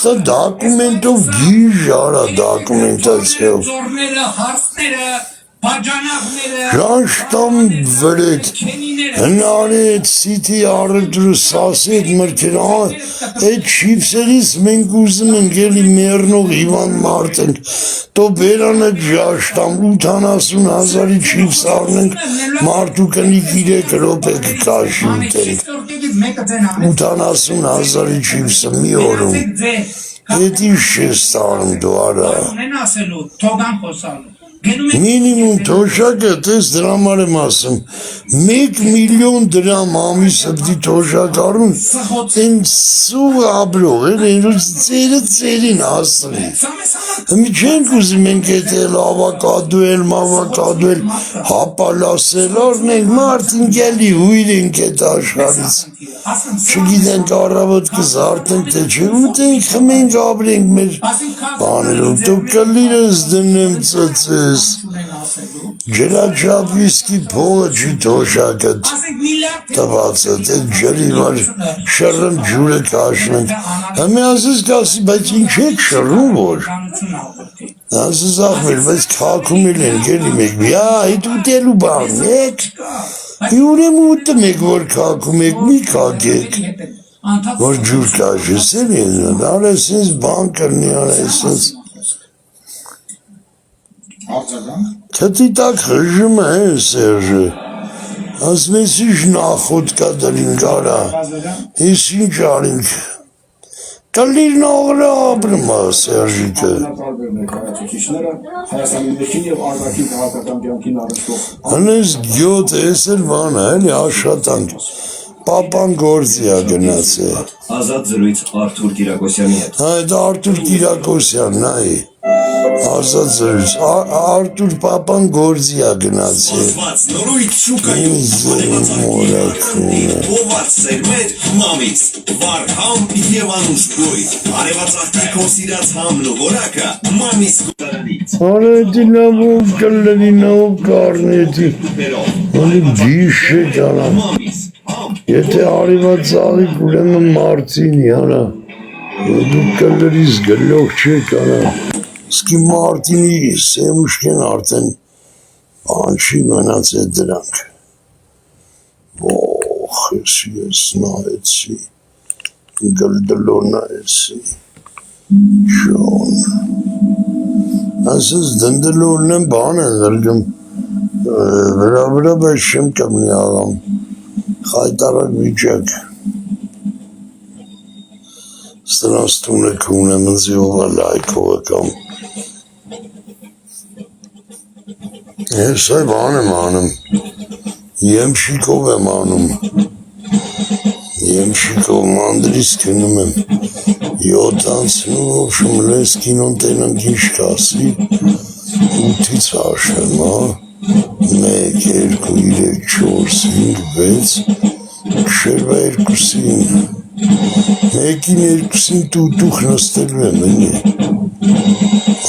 Դոկումենտով գիժ արա դոկումենտացիով Ժանշտամ վրետ հնարետ սիթի առդրուս ասետ մրքեր այդ շիվսերից մենք ուզում ենք էլի մերնող իվան մարդենք տո բերանը ժաշտամ 80,000-ի շիվս առնենք մարդու կնիկ 3 ռոպե կկաշի ուտենք 80,000-ի շիվսը մի օրում Էդ ինչ ես տարում դու արա Մինիմում թոշակը տես դրամար եմ ասում 1 միլիոն դրամ ամիսը պտի թոշակ արուն են սուղ աբրող ծերին ասրի Մի չենք ուզի մենք էտ էլ ավակադուել մավակադուել հապալասել արնենք մարդին գելի հույր ենք էտ աշխարից Չգիտենք առավոտ կզարտենք թե չէ ուտենք խմենք ապրենք մեր բաներով դու կլիրս դնեմ ծծես Ջրաչապ վիսկի փողը չի թոշակըտ տվածըտ էտ ջրի վար շրըմ ջուրը կաշնենք Հմի ասես կասի բայց ինչ եք շրում որ Ասես աղմեր բայց կաղքում էլ ենք էլի մեկ Յա իտ ուտելու բան եք Յուրեմ ուտում եք որ կաղքում եք մի կաղեք Որ ջուր կաշես էլ են Արես ինձ բան կրնի արես ինձ Քթի տակ հժումը է Սերժը Ասում ես ինչ նախոտ կա դրինք արա Ես ինչ արինք Կլիրն աղրը ապրում է Սերժիկը Հնես գյոտ ես էլ բան է էլի աշատանք Պապան գործի է գնաց է Ազատ զրույց Արթուր Կիրակոսյանի հետ Այդ Արթուր Կիրակոսյանն այ Ազատ զրույց Արթուր պապան գործի է գնաց է Նորույթ շուկայում Հոված սերմետ մամից Վարհամ և անուշ գույ Արևածաղկի կոսիրած համն ու որակը մամիս կուտարանից Արետի նավով կլնի նավով կարնետի Հոնի գիշ է ճանամ Եթե արևածաղիկ ուրեմն մարդին յանա Դու կլրիս գլող չեք անա Սկի մարդինի սեմուշկեն արդեն բան չի մնաց է դրանք Ոխ ես նայեցի Գլդլոր նայեցի Շոն Ասես դնդլորն եմ բան են դրգում Վրա բայց շեմ կմնի աղամ Խայտարակ վիճակ Սրանց տունը կունեմ ընձիովա լայքովը կամ Ես այ բան եմ անում Եմշիկով եմ անում Եմշիկով մանդրից կնում եմ 7-ից ոբշում լես կինոն տենանք ինչ կասի 8-ից հաշեմ 1, 2, 3, 4, 5, 6 Շերվա 2-ին 1-ին 2-ին տուտուխ նստելու եմ